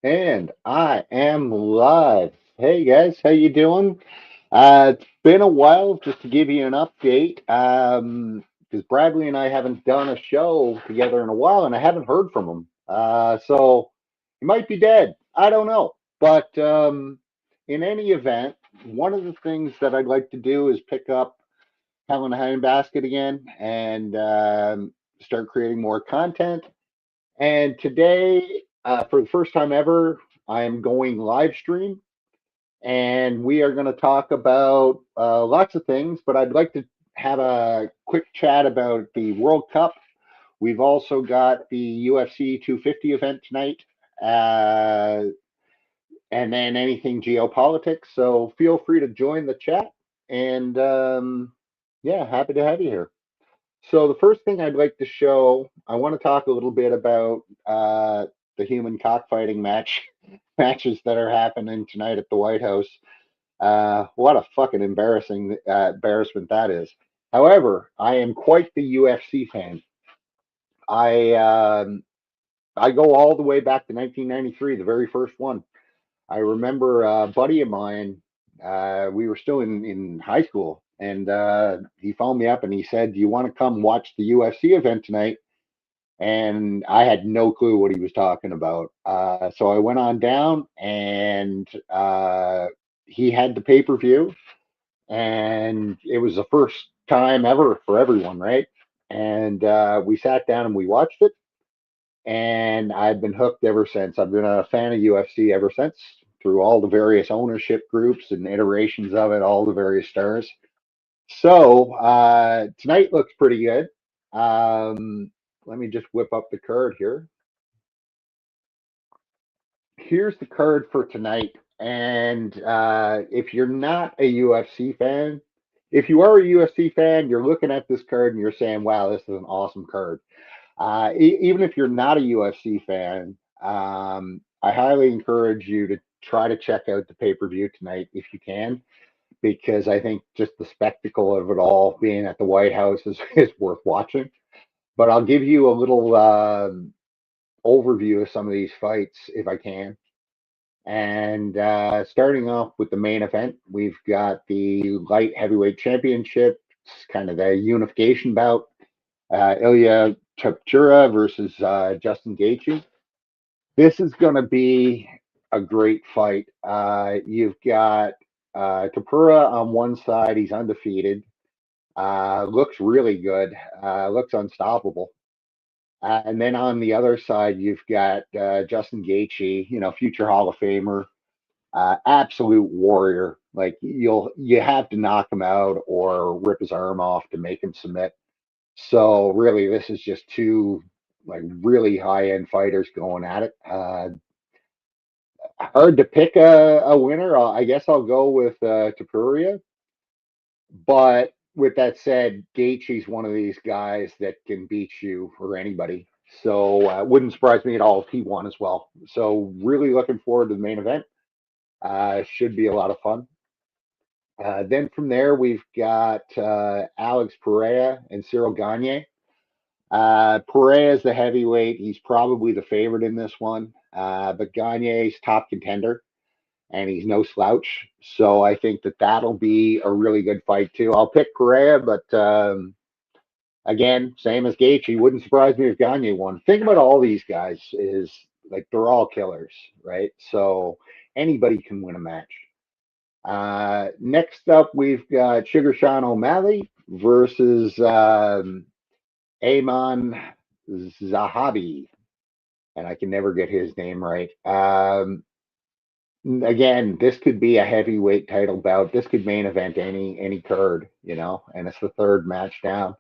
And I am live. Hey guys, how you doing? It's been a while. Just to give you an update, because Bradley and I haven't done a show together in a while, and I haven't heard from him. So he might be dead. I don't know. But in any event, one of the things that I'd like to do is pick up Helen Hine Basket again and start creating more content. And today, for the first time ever, I am going live stream, and we are going to talk about lots of things. But I'd like to have a quick chat about the World Cup. We've also got the UFC 250 event tonight, uh, and then anything geopolitics. So feel free to join the chat. And yeah, happy to have you here. So the first thing I'd like to show, I want to talk a little bit about the human cockfighting matches that are happening tonight at the White House. What a fucking embarrassment that is. However, I am quite the UFC fan. I I go all the way back to 1993, the very first one. I remember a buddy of mine. We were still in high school, and he phoned me up and he said, "Do you want to come watch the UFC event tonight?" And I had no clue what he was talking about. So I went on down, and he had the pay per view, and it was the first time ever for everyone, right? And we sat down and we watched it, and I've been hooked ever since. I've been a fan of UFC ever since, through all the various ownership groups and iterations of it, all the various stars. So tonight looks pretty good. Let me just whip up the card here. Here's the card for tonight. And if you're not a UFC fan, if you are a UFC fan, you're looking at this card and you're saying, wow, this is an awesome card. Even if you're not a UFC fan, I highly encourage you to try to check out the pay per view tonight if you can, because I think just the spectacle of it all being at the White House is worth watching. But I'll give you a little overview of some of these fights if I can. And starting off with the main event, we've got the light heavyweight championship. It's kind of the unification bout. Ilya Chukchura versus Justin Gaethje. This is going to be a great fight. You've got Tapura on one side. He's undefeated. Looks really good. Looks unstoppable. And then on the other side, you've got Justin Gaethje, future Hall of Famer, absolute warrior. Like you have to knock him out or rip his arm off to make him submit. So really, this is just two like really high end fighters going at it. Hard to pick a winner. I guess I'll go with Tapuria. But with that said, Gaethje's one of these guys that can beat you or anybody. So it wouldn't surprise me at all if he won as well. So really looking forward to the main event. Should be a lot of fun. Then from there, we've got Alex Pereira and Cyril Gagne. Pereira is the heavyweight. He's probably the favorite in this one. But Gagne's top contender, and he's no slouch. So I think that that'll be a really good fight too. I'll pick Pereira, but again, same as Gaethje, wouldn't surprise me if Gagne won. Think about all these guys is like they're all killers, right? So anybody can win a match. Next up, we've got Sugar Sean O'Malley versus Amon Zahabi, and I can never get his name right. Again, this could be a heavyweight title bout. This could main event any card, and it's the third match down.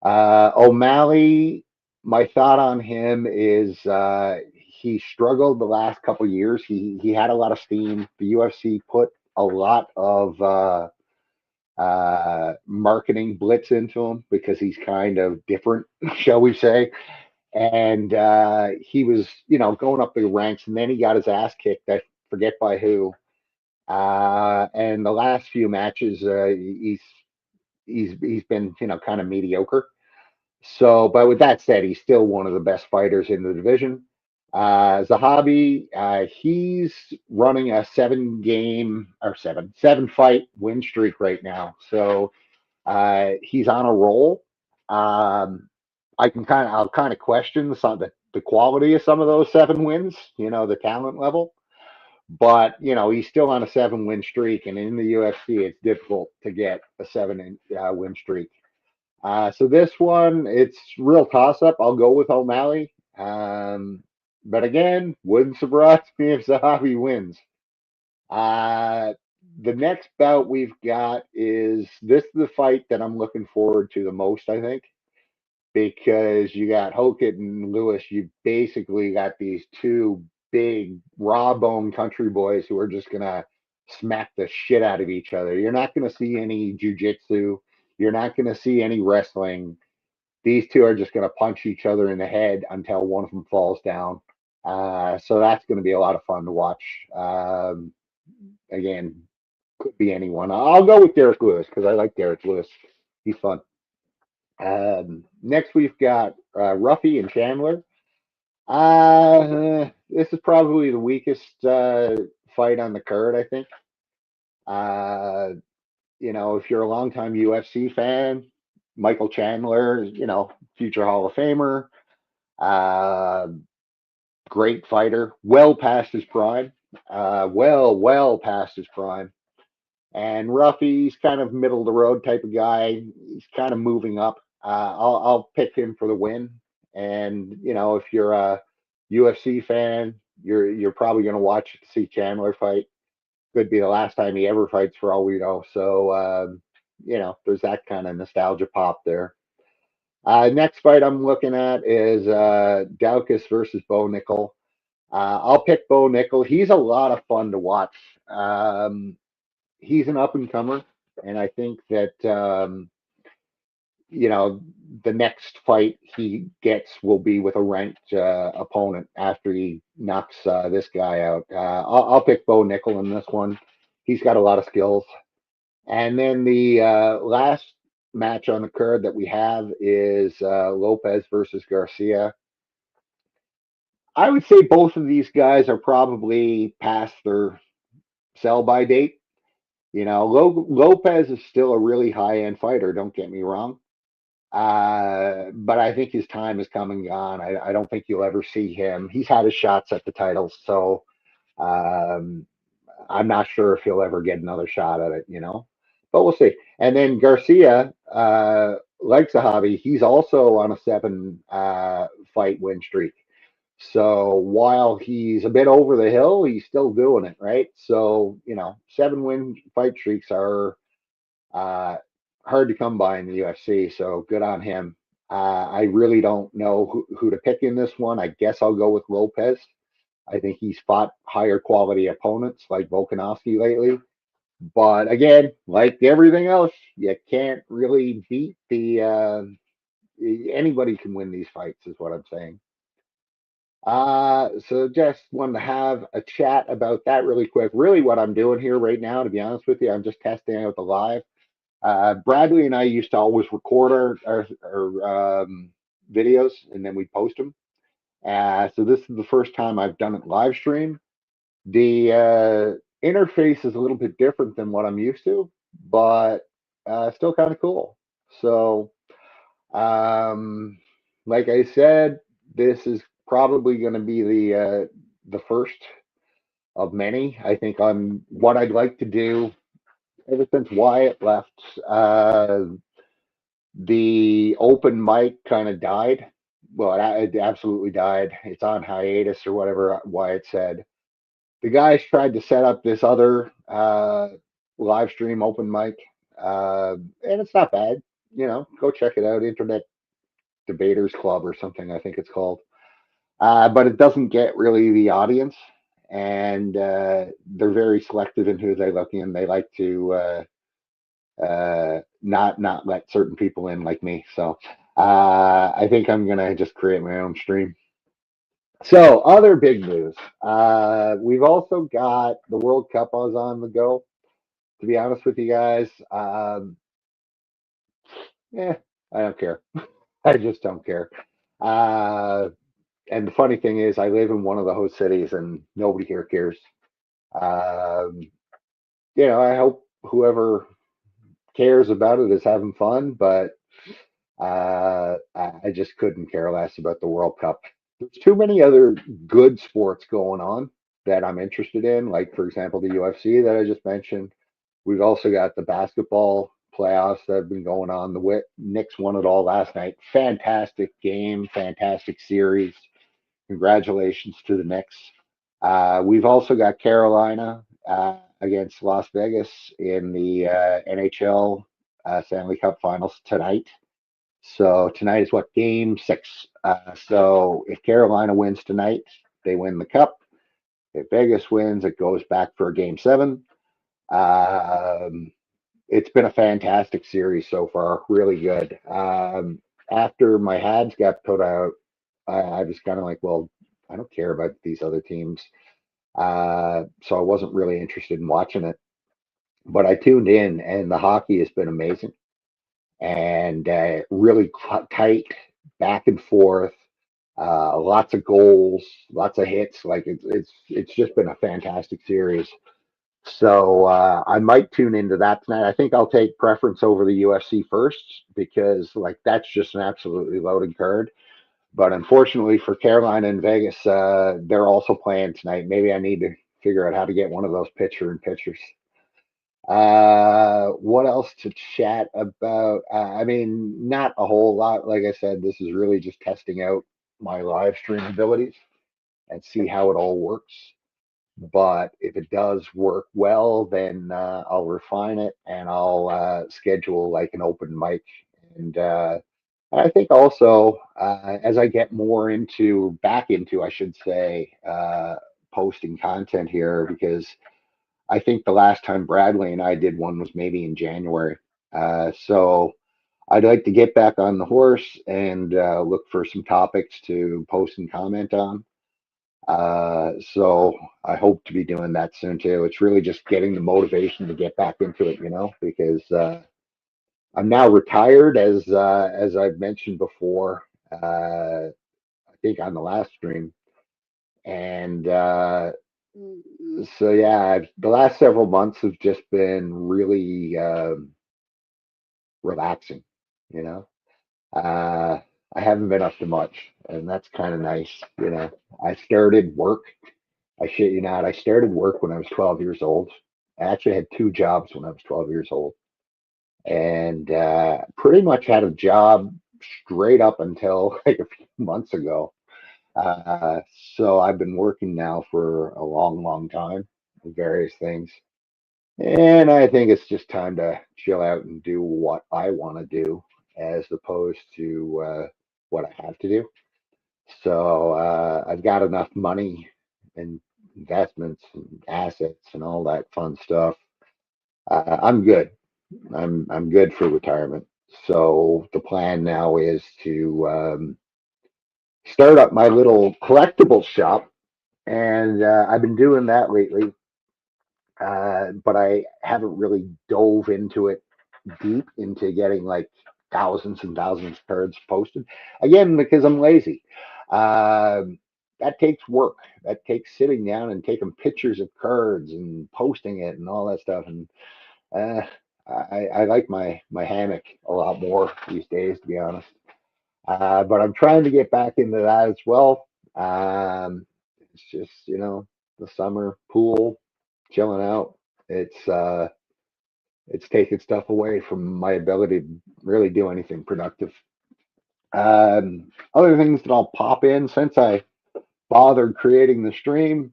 O'Malley, my thought on him is he struggled the last couple years. He had a lot of steam. The UFC put a lot of marketing blitz into him because he's kind of different, shall we say. And he was, going up the ranks, and then he got his ass kicked. I forget by who. And the last few matches, he's been, kind of mediocre. So, but with that said, he's still one of the best fighters in the division. Zahabi, he's running a seven fight win streak right now. So he's on a roll. Um, I'll kind of question the quality of some of those 7 wins, the talent level. But, he's still on a 7 win streak. And in the UFC, it's difficult to get a 7 win streak. So this one, it's real toss up. I'll go with O'Malley. But again, wouldn't surprise me if Zahabi wins. Uh, the next bout we've got is this is the fight that I'm looking forward to the most, I think, because you got Hokett and Lewis. You basically got these two big raw bone country boys who are just gonna smack the shit out of each other. You're not gonna see any jujitsu. You're not gonna see any wrestling. These two are just gonna punch each other in the head until one of them falls down. So that's going to be a lot of fun to watch. Again, could be anyone. I'll go with Derek Lewis because I like Derek Lewis. He's fun. Next, we've got Ruffy and Chandler. This is probably the weakest fight on the card, I think. Uh, if you're a longtime UFC fan, Michael Chandler, future Hall of Famer, uh, great fighter, well past his prime, well past his prime. And Ruffy's kind of middle of the road type of guy. He's kind of moving up. I'll pick him for the win. And if you're a UFC fan, you're probably going to watch to see Chandler fight. Could be the last time he ever fights, for all we know. So there's that kind of nostalgia pop there. Next fight I'm looking at is Daukus versus Bo Nickel. I'll pick Bo Nickel. He's a lot of fun to watch. He's an up and comer, and I think that you know the next fight he gets will be with a ranked opponent after he knocks this guy out. I'll pick Bo Nickel in this one. He's got a lot of skills. And then the last match on the card that we have is Lopez versus Garcia. I would say both of these guys are probably past their sell by date. Lopez is still a really high end fighter. Don't get me wrong. But I think his time is come and gone. I don't think you'll ever see him. He's had his shots at the titles, so um, I'm not sure if he'll ever get another shot at it. But we'll see. And then Garcia, like Zahabi, he's also on a 7 fight win streak. So while he's a bit over the hill, he's still doing it, right? So 7 win fight streaks are uh, hard to come by in the UFC. So good on him. I really don't know who to pick in this one. I guess I'll go with Lopez. I think he's fought higher quality opponents like Volkanovski lately. But again, like everything else, you can't really beat the. Anybody can win these fights, is what I'm saying. So just wanted to have a chat about that really quick. Really, what I'm doing here right now, to be honest with you, I'm just testing out the live. Bradley and I used to always record our videos and then we post them. So this is the first time I've done it live stream. The interface is a little bit different than what I'm used to, but still kind of cool. So, um, like I said, this is probably going to be the first of many. I think on what I'd like to do ever since Wyatt left. The open mic kind of died. Well, it absolutely died. It's on hiatus or whatever Wyatt said. The guys tried to set up this other live stream open mic, and it's not bad. Go check it out. Internet Debaters Club or something, I think it's called. But it doesn't get really the audience, and they're very selective in who they look in. They like to not let certain people in like me. So I think I'm gonna just create my own stream. So other big news. We've also got the World Cup was on the go. To be honest with you guys, I don't care. I just don't care. Uh, And the funny thing is, I live in one of the host cities, and nobody here cares. Um, I hope whoever cares about it is having fun, but I just couldn't care less about the World Cup. There's too many other good sports going on that I'm interested in, like, for example, the UFC that I just mentioned. We've also got the basketball playoffs that have been going on. The Knicks won it all last night. Fantastic game, fantastic series. Congratulations to the Knicks. We've also got Carolina against Las Vegas in the NHL Stanley Cup Finals tonight. So tonight is what, game 6. So if Carolina wins tonight, they win the cup. If Vegas wins, it goes back for a game 7. Um, it's been a fantastic series so far, really good. After my Habs got put out, I was kind of like, well, I don't care about these other teams. So I wasn't really interested in watching it. But I tuned in, and the hockey has been amazing and really tight, back and forth. Lots of goals, lots of hits. Like it's just been a fantastic series. So I might tune into that tonight. I think I'll take preference over the UFC first because like that's just an absolutely loaded card. But unfortunately for Carolina and Vegas, they're also playing tonight. Maybe I need to figure out how to get one of those picture in pictures. What else to chat about? I mean, not a whole lot. Like I said, this is really just testing out my live stream abilities and see how it all works. But if it does work well, then I'll refine it and I'll schedule like an open mic. And I think also as I get more back into, I should say, posting content here, because I think the last time Bradley and I did one was maybe in January. So I'd like to get back on the horse and look for some topics to post and comment on. So I hope to be doing that soon too. It's really just getting the motivation to get back into it, because I'm now retired, as I've mentioned before. I think on the last stream, and so yeah, the last several months have just been really relaxing. You know, uh, I haven't been up to much, and that's kind of nice. I started work. I shit you not. I started work when I was 12 years old. I actually had 2 jobs when I was 12 years old, and pretty much had a job straight up until like a few months ago. Uh, so I've been working now for a long, long time with various things. And I think it's just time to chill out and do what I want to do as opposed to what I have to do. So I've got enough money and investments and assets and all that fun stuff. I'm good. I'm good for retirement. So the plan now is to start up my little collectibles shop, and I've been doing that lately. But I haven't really dove into it deep into getting like thousands and thousands of cards posted again because I'm lazy. Um, that takes work. That takes sitting down and taking pictures of cards and posting it and all that stuff. And uh, I like my hammock a lot more these days, to be honest. But I'm trying to get back into that as well. It's just the summer pool, chilling out. It's taking stuff away from my ability to really do anything productive. Other things that I'll pop in since I bothered creating the stream.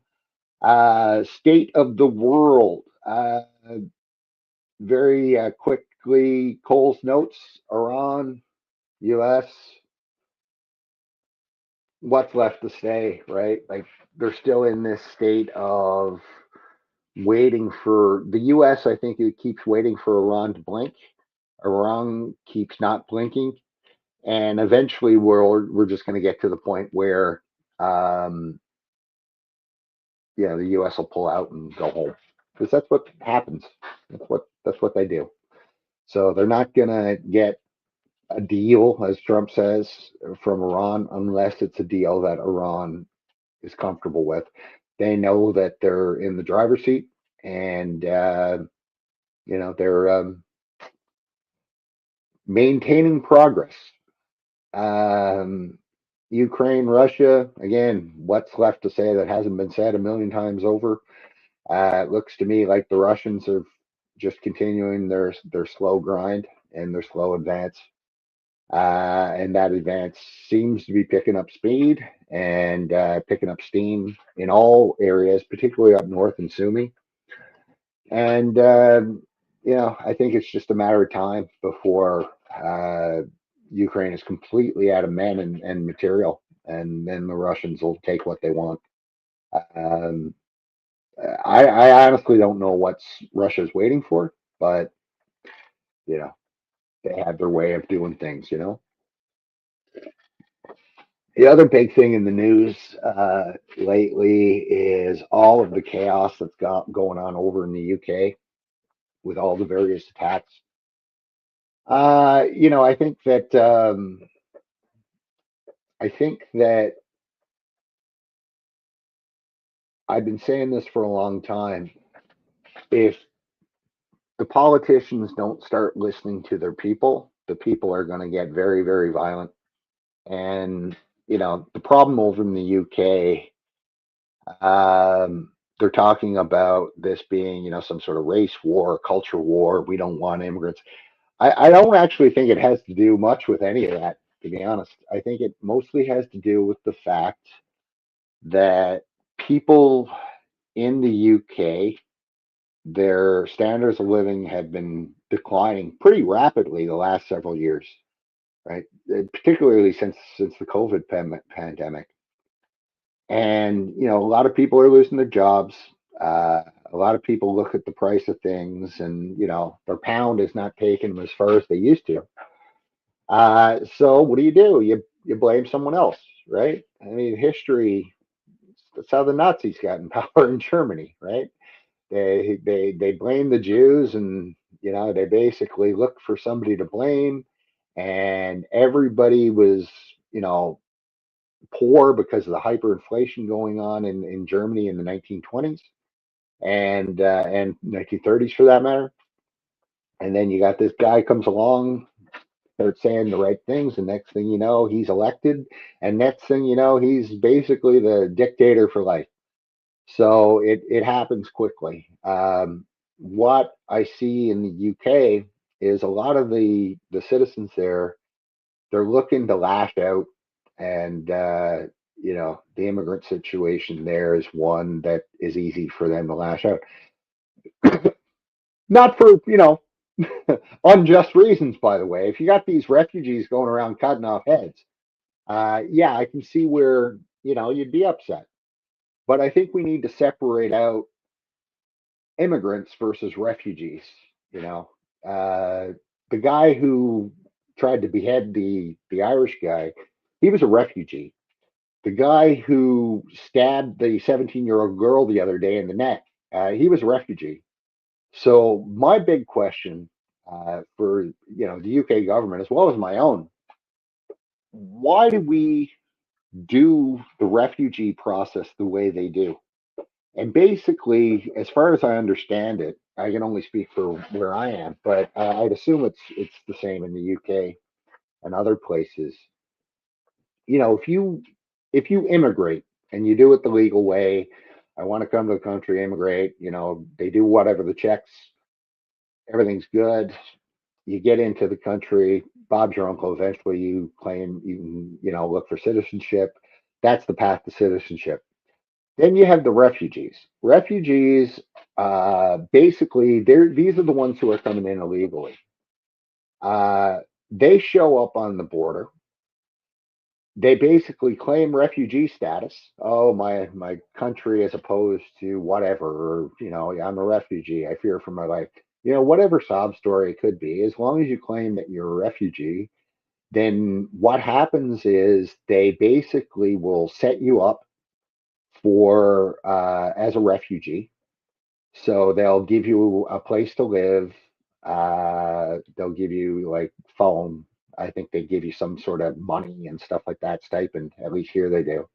State of the world. Very quickly, Cole's notes. Iran, U.S. What's left to say, right? Like they're still in this state of waiting for the U.S. I think it keeps waiting for Iran to blink. Iran keeps not blinking, and eventually we're just going to get to the point where um, the U.S. will pull out and go home because that's what happens. That's what they do. So they're not going to get a deal, as Trump says, from Iran, unless it's a deal that Iran is comfortable with. They know that they're in the driver's seat, and they're maintaining progress. Um, Ukraine, Russia, again, what's left to say that hasn't been said a million times over? It looks to me like the Russians are just continuing their slow grind and their slow advance. And that advance seems to be picking up speed and picking up steam in all areas, particularly up north in Sumy. And I think it's just a matter of time before Ukraine is completely out of men and material, and then the Russians will take what they want. Um, I honestly don't know what Russia's waiting for, but you know, they have their way of doing things. The other big thing in the news lately is all of the chaos that's going on over in the UK with all the various attacks. I think that I've been saying this for a long time. If the politicians don't start listening to their people, the people are going to get very, very violent. And the problem over in the UK, they're talking about this being, some sort of race war, culture war. We don't want immigrants. I don't actually think it has to do much with any of that, to be honest. I think it mostly has to do with the fact that people in the UK, their standards of living have been declining pretty rapidly the last several years, right? Particularly since the COVID pandemic. And a lot of people are losing their jobs. A lot of people look at the price of things, and their pound is not taking them as far as they used to. So what do? You blame someone else, right? I mean, history. That's how the Nazis got in power in Germany, right? They blame the Jews, and they basically look for somebody to blame, and everybody was poor because of the hyperinflation going on in Germany in the 1920s and 1930s for that matter. And then you got this guy comes along, starts saying the right things, and next thing you know, he's elected, and next thing you know, he's basically the dictator for life. So it happens quickly. What I see in the UK is a lot of the citizens there, they're looking to lash out, and the immigrant situation there is one that is easy for them to lash out. Not for unjust reasons, by the way. If you got these refugees going around cutting off heads, yeah, I can see where you'd be upset. But I think we need to separate out immigrants versus refugees. You know, uh, the guy who tried to behead the Irish guy, he was a refugee. The guy who stabbed the 17-year-old girl the other day in the neck, he was a refugee. So my big question for the UK government as well as my own, why do we do the refugee process the way they do? And basically, as far as I understand it, I can only speak for where I am, but I'd assume it's the same in the UK and other places. If you immigrate and you do it the legal way, I want to come to the country, immigrate. They do whatever the checks, everything's good. You get into the country, Bob's your uncle. Eventually, you claim you can, look for citizenship. That's the path to citizenship. Then you have the refugees. Refugees, basically, these are the ones who are coming in illegally. Uh, they show up on the border. They basically claim refugee status. Oh, my country, as opposed to whatever. Or, I'm a refugee. I fear for my life. Whatever sob story it could be. As long as you claim that you're a refugee, then what happens is they basically will set you up for as a refugee. So they'll give you a place to live. They'll give you like phone. I think they give you some sort of money and stuff like that, stipend. At least here they do.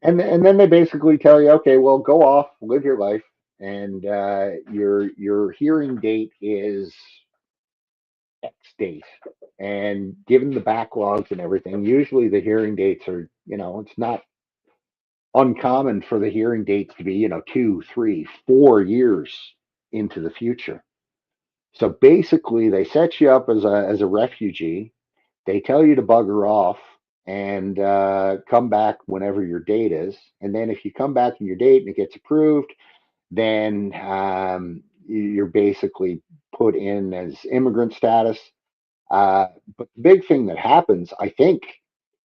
And then they basically tell you, okay, well, go off, live your life, and your hearing date is X date. And given the backlogs and everything, usually the hearing dates are, it's not uncommon for the hearing dates to be, 2, 3, 4 years into the future. So basically, they set you up as a refugee. They tell you to bugger off and come back whenever your date is. And then if you come back in your date and it gets approved, then you're basically put in as immigrant status. But the big thing that happens, I think,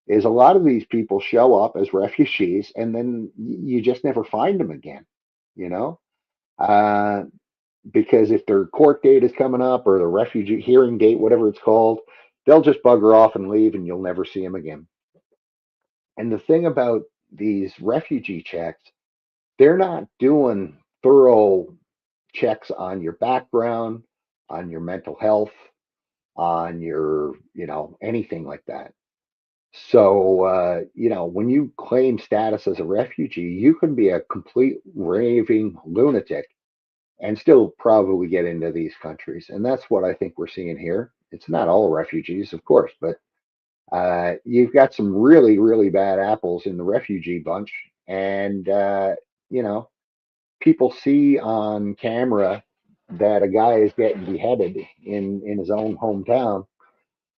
is a lot of these people show up as refugees and then you just never find them again, you know? Uh, because if their court date is coming up or the refugee hearing date, whatever it's called, they'll just bugger off and leave and you'll never see them again. And the thing about these refugee checks, they're not doing thorough checks on your background, on your mental health, on your, anything like that. So, when you claim status as a refugee, you can be a complete raving lunatic and still probably get into these countries. And that's what I think we're seeing here. It's not all refugees, of course, but you've got some really, really bad apples in the refugee bunch. And, you know, people see on camera that a guy is getting beheaded in his own hometown.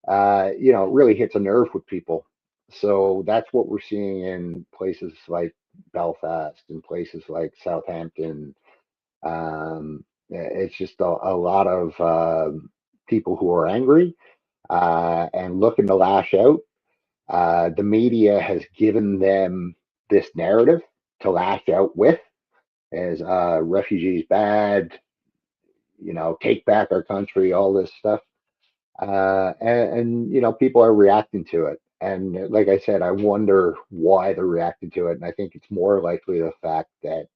It really hits a nerve with people. So that's what we're seeing in places like Belfast and places like Southampton. It's just a lot of people who are angry and looking to lash out. The media has given them this narrative to lash out with as refugees bad, take back our country, all this stuff. And people are reacting to it. And like I said, I wonder why they're reacting to it. And I think it's more likely the fact that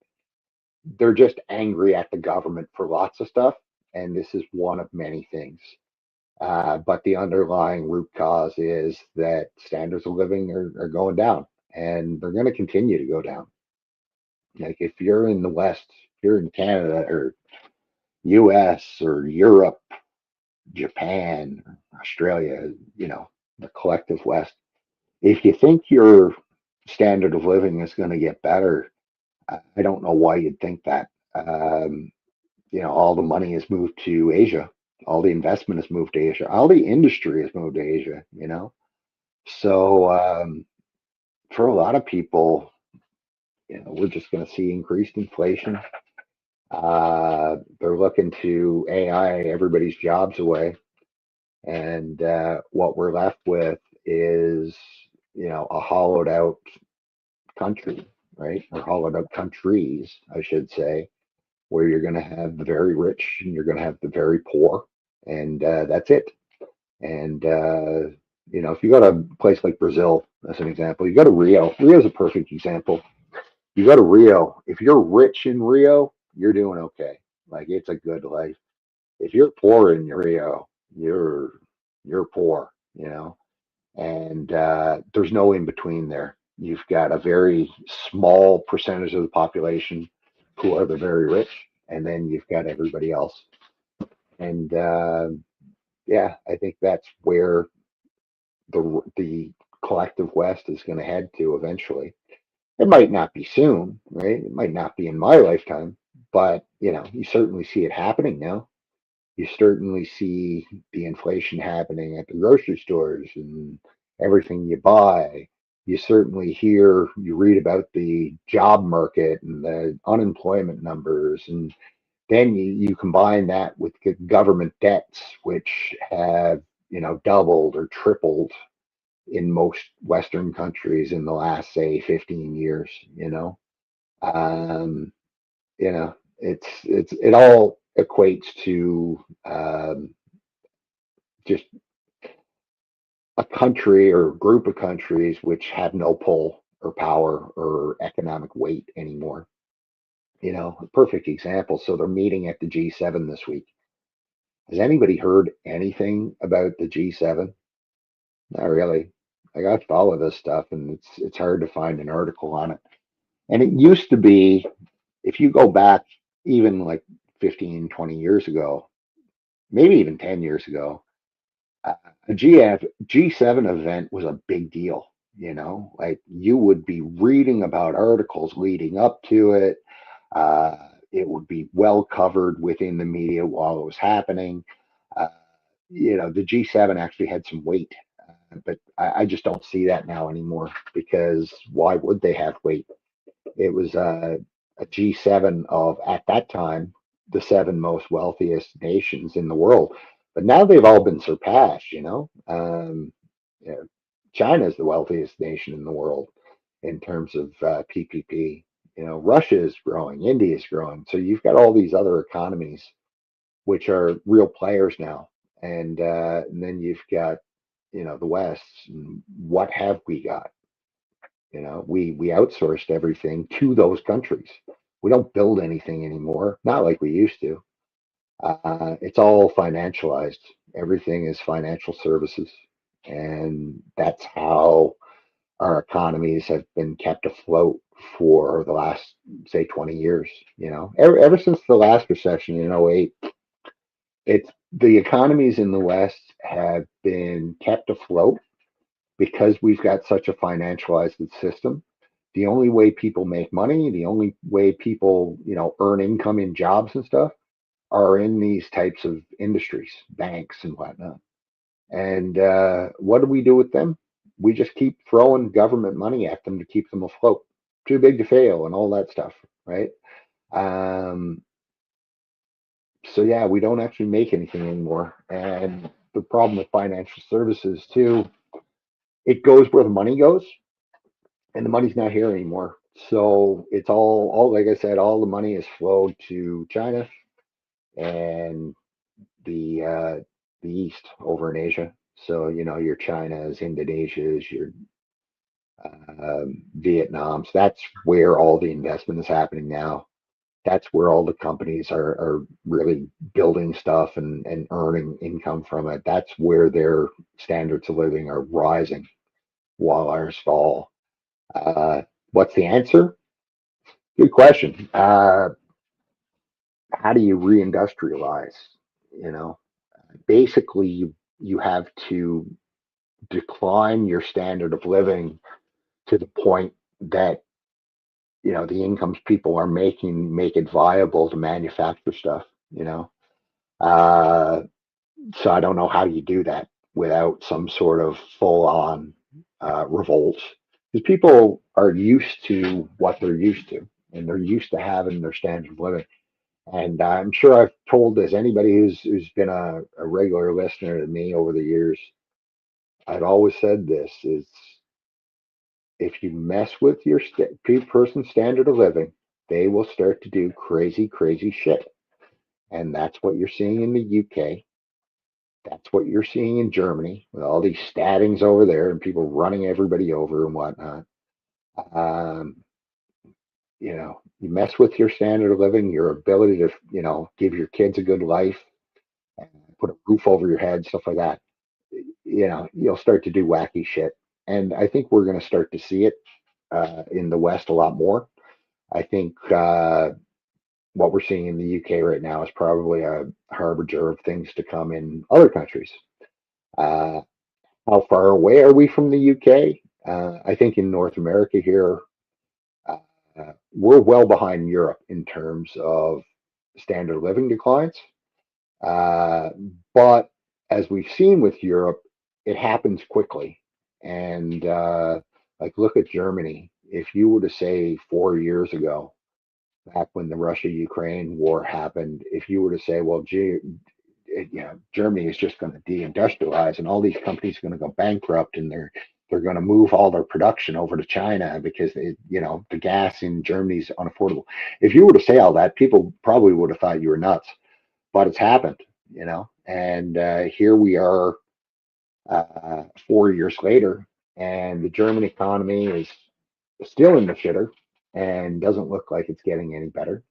they're just angry at the government for lots of stuff. And this is one of many things. But the underlying root cause is that standards of living are going down and they're going to continue to go down. Like if you're in the West, if you're in Canada or US or Europe, Japan, Australia, the collective West, if you think your standard of living is going to get better, I don't know why you'd think that. All the money has moved to Asia. All the investment has moved to Asia. All the industry has moved to Asia. So for a lot of people, we're just going to see increased inflation. They're looking to AI everybody's jobs away. And what we're left with is, a hollowed out country, right? Or hollowed out countries, I should say, where you're going to have the very rich and you're going to have the very poor. And that's it. And, if you go to a place like Brazil, as an example, you go to Rio. Rio is a perfect example. You go to Rio. If you're rich in Rio, you're doing okay. Like it's a good life. If you're poor in Rio, you're poor. And there's no in between there. You've got a very small percentage of the population who are the very rich, and then you've got everybody else. And yeah, I think that's where the collective West is going to head to eventually. It might not be soon, right? It might not be in my lifetime, but you certainly see it happening now. You certainly see the inflation happening at the grocery stores and everything you buy. You certainly you read about the job market and the unemployment numbers. And then you combine that with the government debts, which have, doubled or tripled in most Western countries in the last, say, 15 years, Um, it all equates to just a country or group of countries which have no pull or power or economic weight anymore. A perfect example. So they're meeting at the G7 this week. Has anybody heard anything about the G7? not really. Like I follow this stuff, and it's hard to find an article on it. And it used to be, if you go back even like 15, 20 years ago, maybe even 10 years ago, uh, a G7 event was a big deal. Like you would be reading about articles leading up to it. Uh, it would be well covered within the media while it was happening. Uh, the G7 actually had some weight, but I just don't see that now anymore because why would they have weight? It was a G7 of, at that time, the seven most wealthiest nations in the world. But now they've all been surpassed. Yeah, China is the wealthiest nation in the world in terms of PPP. Russia is growing, India is growing. So you've got all these other economies which are real players now. And then you've got, the West. And what have we got? We outsourced everything to those countries. We don't build anything anymore, not like we used to. It's all financialized. Everything is financial services, and that's how our economies have been kept afloat for the last, say, 20 years. Ever since the last recession in '08, it's the economies in the West have been kept afloat because we've got such a financialized system. The only way people make money, the only way people, earn income in jobs and stuff are in these types of industries, banks and whatnot. And what do we do with them? We just keep throwing government money at them to keep them afloat. Too big to fail and all that stuff, right? Um, so yeah, we don't actually make anything anymore. And the problem with financial services too, it goes where the money goes, and the money's not here anymore. So it's all like I said, all the money is flowed to China and the uh, the East over in Asia. So your China's, Indonesia's, your Vietnam's. That's where all the investment is happening now. That's where all the companies are really building stuff and earning income from it. That's where their standards of living are rising while ours fall. Uh, what's the answer? Good question. How do you reindustrialize? You know, Basically, you have to decline your standard of living to the point that the incomes people are making make it viable to manufacture stuff. You know, uh, so I don't know how you do that without some sort of full-on revolt, because people are used to what they're used to, and they're used to having their standard of living. And I'm sure I've told this, anybody who's been a regular listener to me over the years, I've always said this is if you mess with your person's standard of living, they will start to do crazy, crazy shit. And that's what you're seeing in the UK. That's what you're seeing in Germany with all these statings over there and people running everybody over and whatnot. Um, you mess with your standard of living, your ability to, give your kids a good life, put a roof over your head, stuff like that. You'll start to do wacky shit. And I think we're going to start to see it in the West a lot more. I think what we're seeing in the UK right now is probably a harbinger of things to come in other countries. Uh, how far away are we from the UK? I think in North America here, uh, we're well behind Europe in terms of standard of living declines. Uh, but as we've seen with Europe, it happens quickly. And like, look at Germany. If you were to say 4 years ago, back when the Russia-Ukraine war happened, if you were to say, well, gee, Germany is just going to deindustrialize and all these companies are going to go bankrupt and they're going to move all their production over to China because the gas in Germany is unaffordable. If you were to say all that, people probably would have thought you were nuts, but it's happened, and here we are 4 years later, and the German economy is still in the shitter and doesn't look like it's getting any better.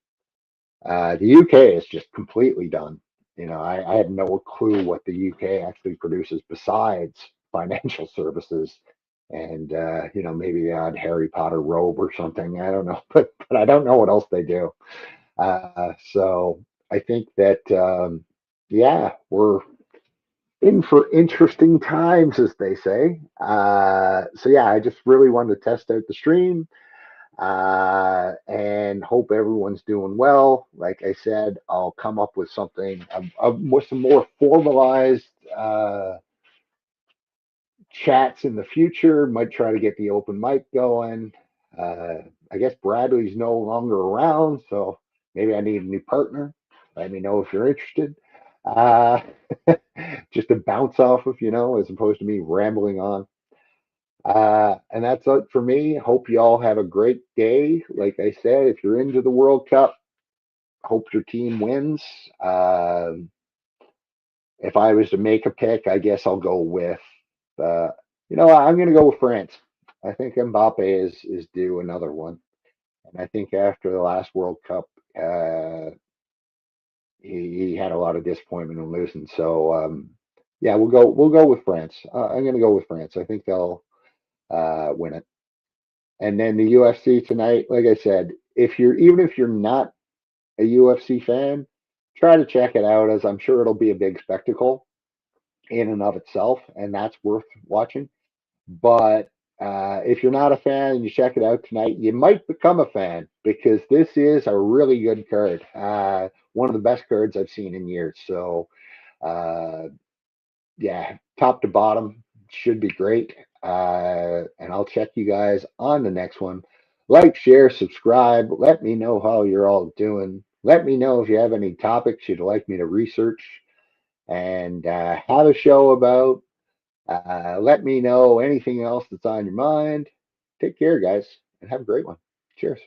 The UK is just completely done. I had no clue what the UK actually produces besides financial services, and maybe the odd Harry Potter robe or something. I don't know, but I don't know what else they do. So I think that yeah, we're in for interesting times, as they say. So yeah, I just really wanted to test out the stream and hope everyone's doing well. Like I said, I'll come up with something with some more formalized chats in the future. Might try to get the open mic going. Uh, I guess Bradley's no longer around, so maybe I need a new partner. Let me know if you're interested. Uh, just to bounce off of, as opposed to me rambling on. And that's it for me. Hope you all have a great day. Like I said, if you're into the World Cup, hope your team wins. If I was to make a pick, I guess I'll go with, uh, I'm going to go with France. I think Mbappe is due another one, and I think after the last World Cup, he had a lot of disappointment in losing. So yeah, we'll go with France. I'm going to go with France. I think they'll win it. And then the UFC tonight, like I said, even if you're not a UFC fan, try to check it out, as I'm sure it'll be a big spectacle in and of itself, and that's worth watching. But if you're not a fan and you check it out tonight, you might become a fan, because this is a really good card. One of the best cards I've seen in years. So uh, yeah, top to bottom should be great. And I'll check you guys on the next one. Like, share, subscribe. Let me know how you're all doing. Let me know if you have any topics you'd like me to research and have a show about. Let me know anything else that's on your mind. Take care, guys, and have a great one. Cheers.